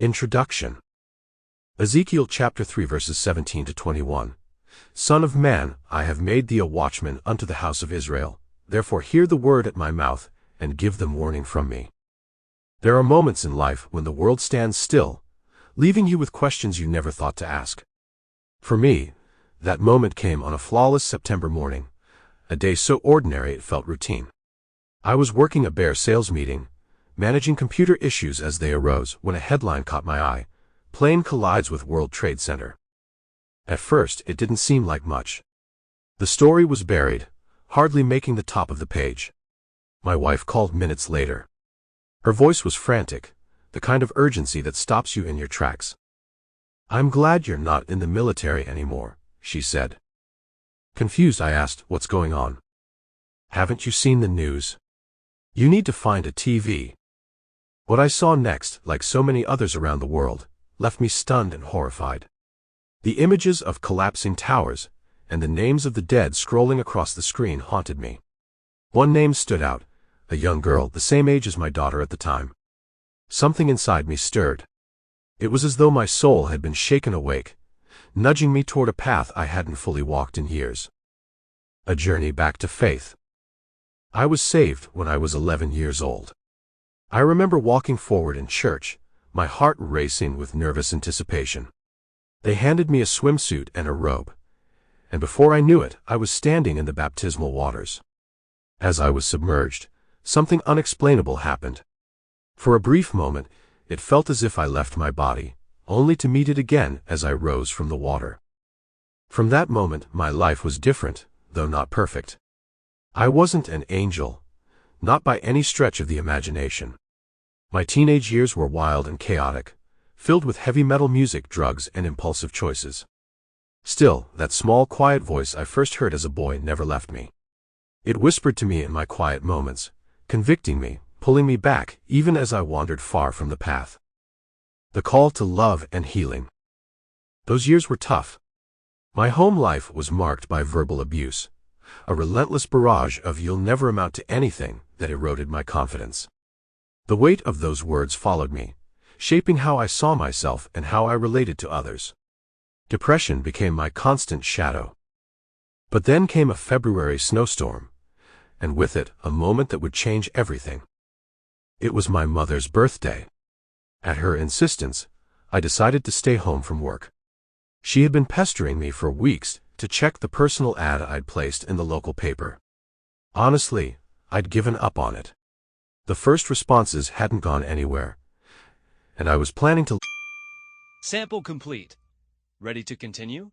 Introduction. Ezekiel chapter 3 verses 17 to 21. Son of man, I have made thee a watchman unto the house of Israel. Therefore hear the word at my mouth, and give them warning from me. There are moments in life when the world stands still, leaving you with questions you never thought to ask. For me, that moment came on a flawless September morning, a day so ordinary it felt routine. I was working a bare sales meeting, managing computer issues as they arose, when a headline caught my eye: Plane collides with World Trade Center. At first, it didn't seem like much. The story was buried, hardly making the top of the page. My wife called minutes later. Her voice was frantic, the kind of urgency that stops you in your tracks. "I'm glad you're not in the military anymore," she said. Confused, I asked, "What's going on?" "Haven't you seen the news? You need to find a TV." What I saw next, like so many others around the world, left me stunned and horrified. The images of collapsing towers and the names of the dead scrolling across the screen haunted me. One name stood out, a young girl the same age as my daughter at the time. Something inside me stirred. It was as though my soul had been shaken awake, nudging me toward a path I hadn't fully walked in years. A journey back to faith. I was saved when I was 11 years old. I remember walking forward in church, my heart racing with nervous anticipation. They handed me a swimsuit and a robe, and before I knew it, I was standing in the baptismal waters. As I was submerged, something unexplainable happened. For a brief moment, it felt as if I left my body, only to meet it again as I rose from the water. From that moment, my life was different, though not perfect. I wasn't an angel, not by any stretch of the imagination. My teenage years were wild and chaotic, filled with heavy metal music, drugs, and impulsive choices. Still, that small, quiet voice I first heard as a boy never left me. It whispered to me in my quiet moments, convicting me, pulling me back, even as I wandered far from the path. The call to love and healing. Those years were tough. My home life was marked by verbal abuse, a relentless barrage of "you'll never amount to anything" that eroded my confidence. The weight of those words followed me, shaping how I saw myself and how I related to others. Depression became my constant shadow. But then came a February snowstorm, and with it, a moment that would change everything. It was my mother's birthday. At her insistence, I decided to stay home from work. She had been pestering me for weeks to check the personal ad I'd placed in the local paper. Honestly, I'd given up on it. The first responses hadn't gone anywhere, and I was planning to... Sample complete. Ready to continue?